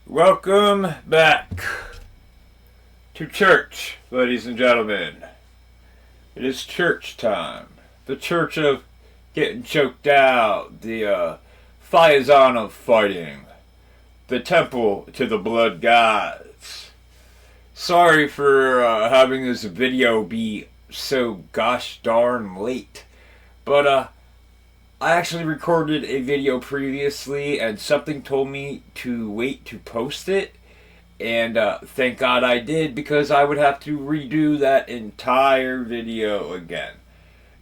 Welcome back to church, ladies and gentlemen. It is church time. The church of getting choked out. The Faizan of fighting. The temple to the blood gods. Sorry for having this video be so gosh darn late. But I actually recorded a video previously and something told me to wait to post it. And thank God I did, because I would have to redo that entire video again,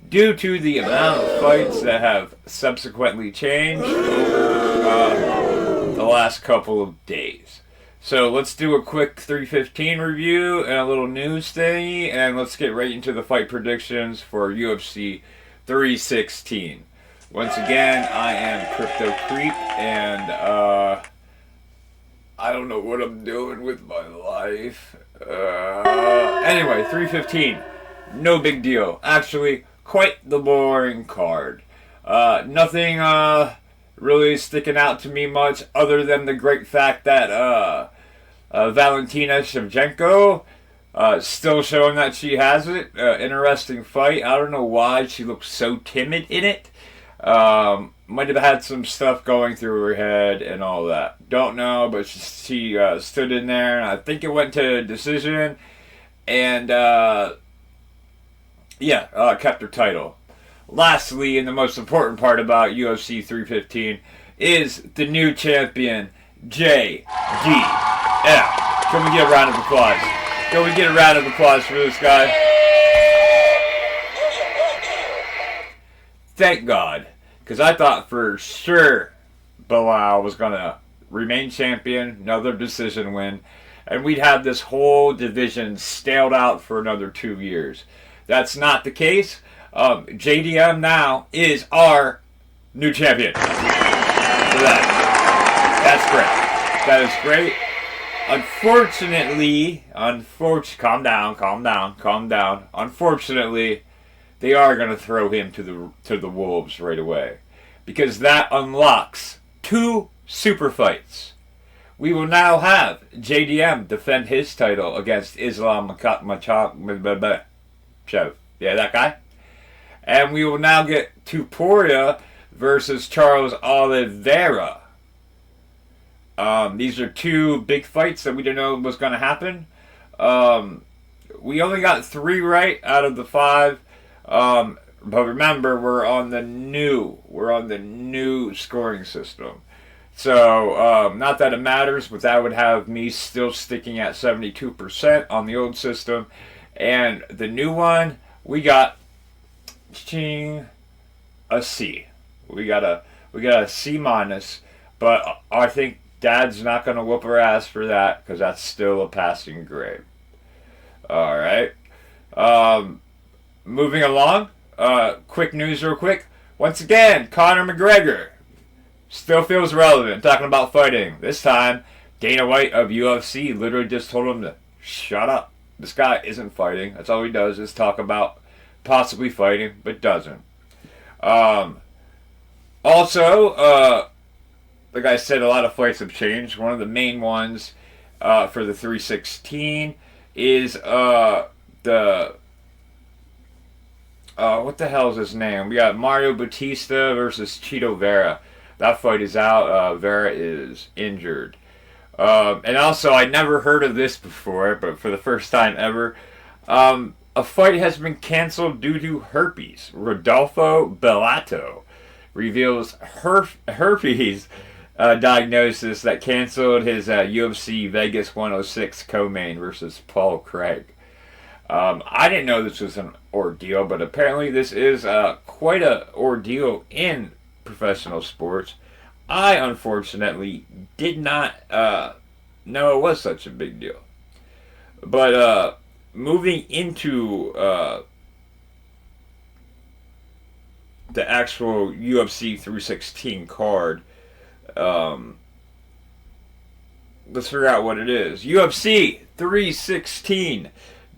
due to the amount of fights that have subsequently changed over the last couple of days. So let's do a quick 315 review and a little news thingy, and let's get right into the fight predictions for UFC 316. Once again, I am Crypto Creep, and I don't know what I'm doing with my life. Anyway, 315. No big deal. Actually, quite the boring card. Nothing really sticking out to me much, other than the great fact that Valentina Shevchenko still showing that she has it. Interesting fight. I don't know why she looks so timid in it. Might have had some stuff going through her head and all that. Don't know, but she stood in there, and I think it went to decision. And, kept her title. Lastly, and the most important part about UFC 315 is the new champion, JDM. Can we get a round of applause? Can we get a round of applause for this guy? Thank God. Because I thought for sure Bilal was going to remain champion, another decision win, and we'd have this whole division staled out for another 2 years. That's not the case. JDM now is our new champion. So that's great. That is great. Unfortunately, calm down. Unfortunately, they are going to throw him to the wolves right away, because that unlocks 2 super fights. We will now have JDM defend his title against Islam Makhachev. Yeah, that guy. And we will now get Tuporia versus Charles Oliveira. These are 2 big fights that we didn't know was going to happen. We only got 3 right out of the 5. But remember, we're on the new scoring system. So, not that it matters, but that would have me still sticking at 72% on the old system. And the new one, we got a C. We got a C minus, but I think Dad's not going to whoop our ass for that, because that's still a passing grade. Alright. Moving along, quick news real quick. Once again, Conor McGregor still feels relevant, talking about fighting. This time, Dana White of UFC literally just told him to shut up. This guy isn't fighting. That's all he does, is talk about possibly fighting, but doesn't. Also, like I said, a lot of fights have changed. One of the main ones for the 316 is what the hell is his name? We got Mario Bautista versus Chito Vera. That fight is out. Vera is injured. And also, I never heard of this before, but for the first time ever, a fight has been canceled due to herpes. Rodolfo Bellato reveals herpes diagnosis that canceled his UFC Vegas 106 co-main versus Paul Craig. I didn't know this was an ordeal, but apparently this is quite an ordeal in professional sports. I, unfortunately, did not know it was such a big deal. But moving into the actual UFC 316 card, let's figure out what it is. UFC 316.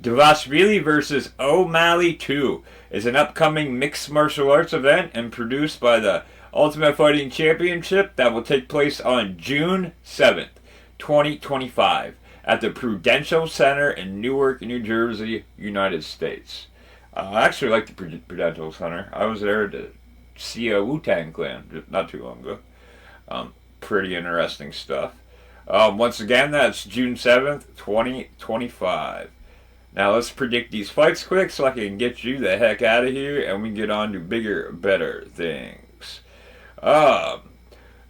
Dvalishvili vs. O'Malley 2 is an upcoming mixed martial arts event and produced by the Ultimate Fighting Championship that will take place on June 7th, 2025 at the Prudential Center in Newark, New Jersey, United States. I actually like the Prudential Center. I was there to see a Wu-Tang Clan not too long ago. Pretty interesting stuff. Once again, that's June 7th, 2025. Now let's predict these fights quick so I can get you the heck out of here and we get on to bigger, better things.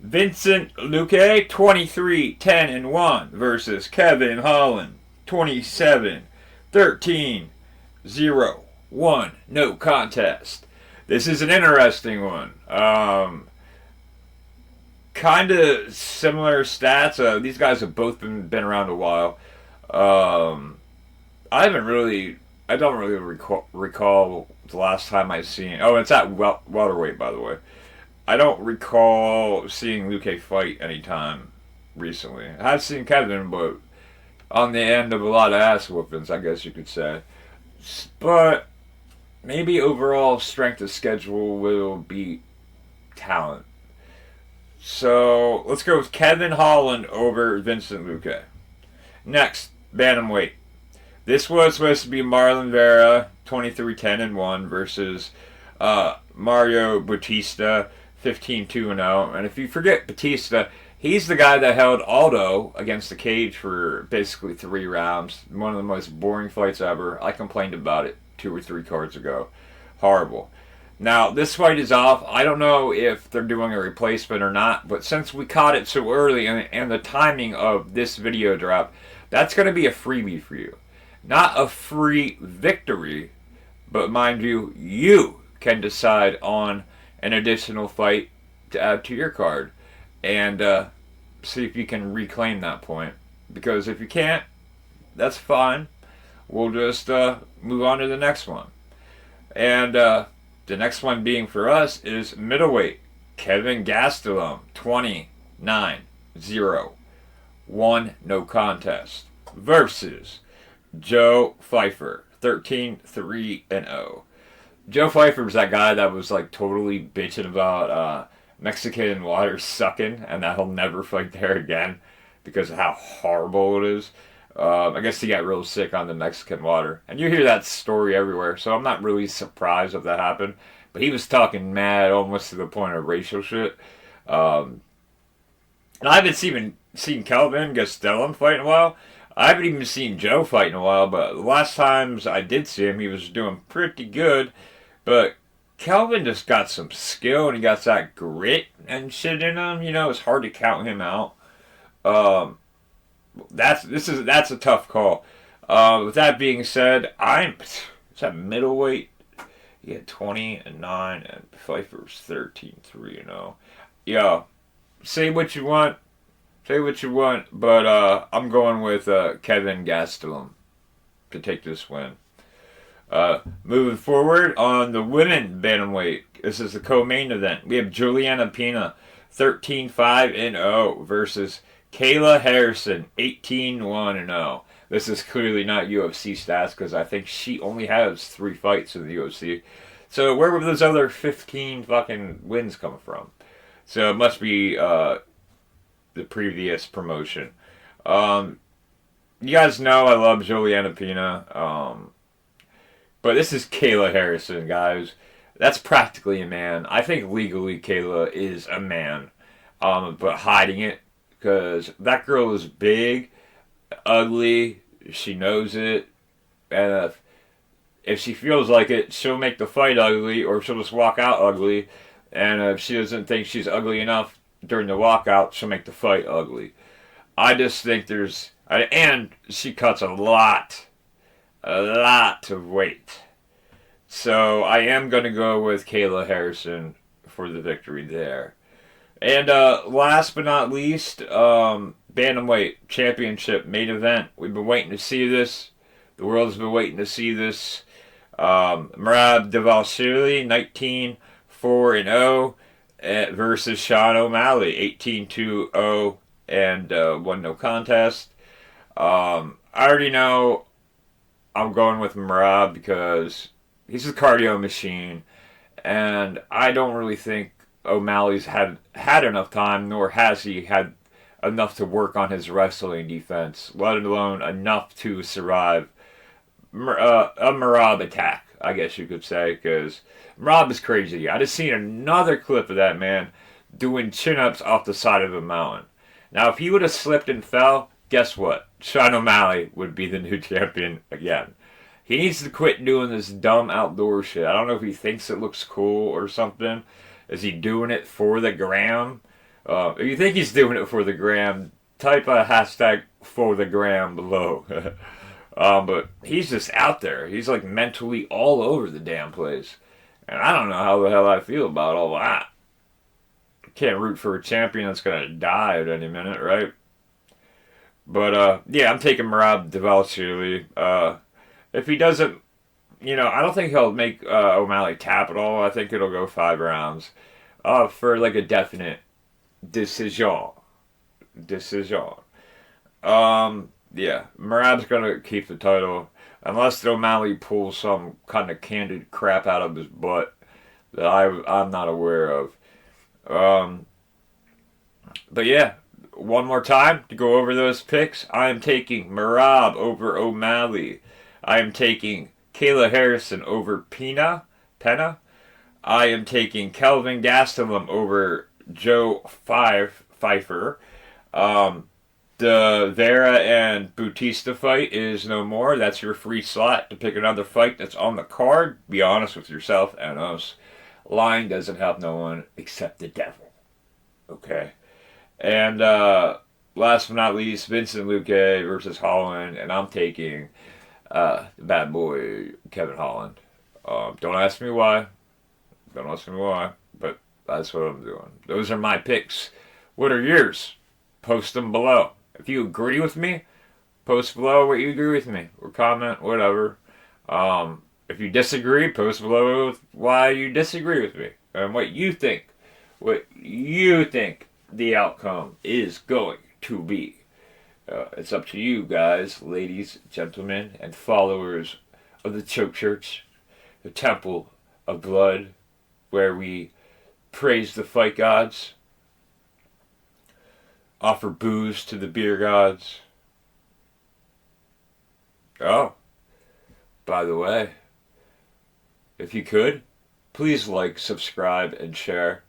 Vincent Luque, 23-10-1 versus Kevin Holland, 27-13-0-1. No contest. This is an interesting one. Kind of similar stats. These guys have both been around a while. I don't really recall the last time I seen. Oh, it's at welterweight, by the way. I don't recall seeing Luque fight anytime recently. I have seen Kevin, but on the end of a lot of ass whoopings, I guess you could say. But maybe overall strength of schedule will beat talent. So let's go with Kevin Holland over Vincent Luque. Next, bantamweight. This was supposed to be Marlon Vera, 23-10-1 versus Mario Bautista, 15-2-0. And if you forget Bautista, he's the guy that held Aldo against the cage for basically 3 rounds. One of the most boring fights ever. I complained about it 2 or 3 cards ago. Horrible. Now, this fight is off. I don't know if they're doing a replacement or not, but since we caught it so early and the timing of this video drop, that's going to be a freebie for you. Not a free victory, but mind you, you can decide on an additional fight to add to your card and see if you can reclaim that point. Because if you can't, that's fine. We'll just move on to the next one. And the next one being for us is middleweight. Kevin Gastelum, 29-0-1, no contest, versus Joe Pfeiffer, 13-3-0. Joe Pfeiffer's that guy that was like totally bitching about Mexican water sucking and that he'll never fight there again because of how horrible it is. I guess he got real sick on the Mexican water. And you hear that story everywhere, so I'm not really surprised if that happened. But he was talking mad almost to the point of racial shit. And I haven't even seen Kelvin Gastelum fight in a while. I haven't even seen Joe fight in a while, but the last times I did see him, he was doing pretty good. But Kelvin just got some skill, and he got that grit and shit in him. You know, it's hard to count him out. That's a tough call. With that being said, it's at middleweight. You get 20-9, and Pfeiffer's 13-3-0. Yeah, say what you want. But I'm going with Kevin Gastelum to take this win. Moving forward on the women bantamweight, this is the co-main event. We have Juliana Pena, 13-5-0 versus Kayla Harrison, 18-1-0. This is clearly not UFC stats because I think she only has 3 fights in the UFC. So where would those other 15 fucking wins come from? So it must be the previous promotion. You guys know I love Juliana Pena. But this is Kayla Harrison, guys. That's practically a man. I think legally Kayla is a man. But hiding it. Because that girl is big, ugly, she knows it. And if she feels like it, she'll make the fight ugly or she'll just walk out ugly. And if she doesn't think she's ugly enough during the walkout, she'll make the fight ugly. I just think and she cuts a lot of weight. So I am going to go with Kayla Harrison for the victory there. And last but not least, Bantamweight Championship main event. We've been waiting to see this. The world's been waiting to see this. Merab Devalshvili, 19-4-0 versus Sean O'Malley, 18-2-0 and 1 no contest. I already know I'm going with Merab because he's a cardio machine, and I don't really think O'Malley's had enough time, nor has he had enough to work on his wrestling defense, let alone enough to survive a Merab attack, I guess you could say, because Merab is crazy. I just seen another clip of that man doing chin-ups off the side of a mountain. Now, if he would have slipped and fell, guess what? Sean O'Malley would be the new champion again. He needs to quit doing this dumb outdoor shit. I don't know if he thinks it looks cool or something. Is he doing it for the gram? If you think he's doing it for the gram, type a hashtag for the gram below. But he's just out there. He's like mentally all over the damn place. And I don't know how the hell I feel about all that. Can't root for a champion that's going to die at any minute, right? But, yeah, I'm taking Merab developmentally. If he doesn't, I don't think he'll make O'Malley tap at all. I think it'll go 5 rounds for like a definite decision. Yeah, Merab's going to keep the title unless O'Malley pulls some kind of candid crap out of his butt that I'm not aware of. But yeah, one more time to go over those picks. I am taking Merab over O'Malley. I am taking Kayla Harrison over Penna. I am taking Kelvin Gastelum over Joe Pfeiffer. The Vera and Bautista fight is no more. That's your free slot to pick another fight that's on the card. Be honest with yourself and us. Lying doesn't help no one except the devil. Okay. And last but not least, Vincent Luque versus Holland. And I'm taking the bad boy, Kevin Holland. Don't ask me why. But that's what I'm doing. Those are my picks. What are yours? Post them below. If you agree with me, post below what you agree with me. Or comment, whatever. If you disagree, post below why you disagree with me. And what you think the outcome is going to be. It's up to you guys, ladies, gentlemen, and followers of the Choke Church, the Temple of Blood, where we praise the fight gods, offer booze to the beer gods. Oh, by the way, if you could, please like, subscribe, and share.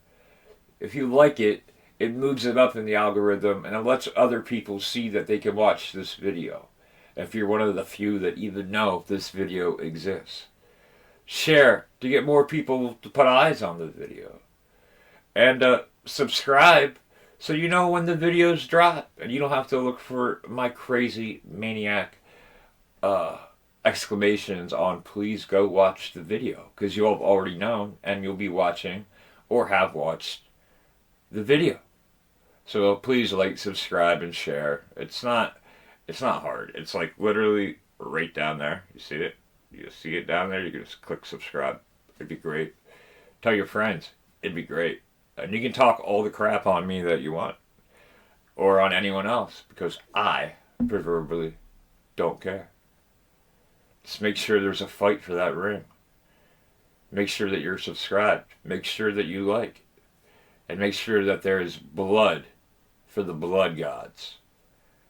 If you like it, it moves it up in the algorithm and it lets other people see that they can watch this video. If you're one of the few that even know this video exists. Share to get more people to put eyes on the video. And subscribe so you know when the videos drop and you don't have to look for my crazy maniac exclamations on please go watch the video, because you'll have already known and you'll be watching or have watched the video. So please like, subscribe, and share. It's not hard. It's like literally right down there. You see it? You see it down there? You can just click subscribe. It'd be great. Tell your friends. It'd be great. And you can talk all the crap on me that you want. Or on anyone else. Because I, proverbially, don't care. Just make sure there's a fight for that ring. Make sure that you're subscribed. Make sure that you like. And make sure that there is blood for the blood gods.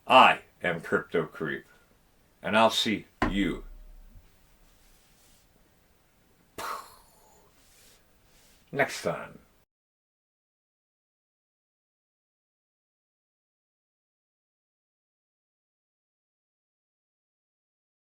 I am Crypto Creep. And I'll see you next time.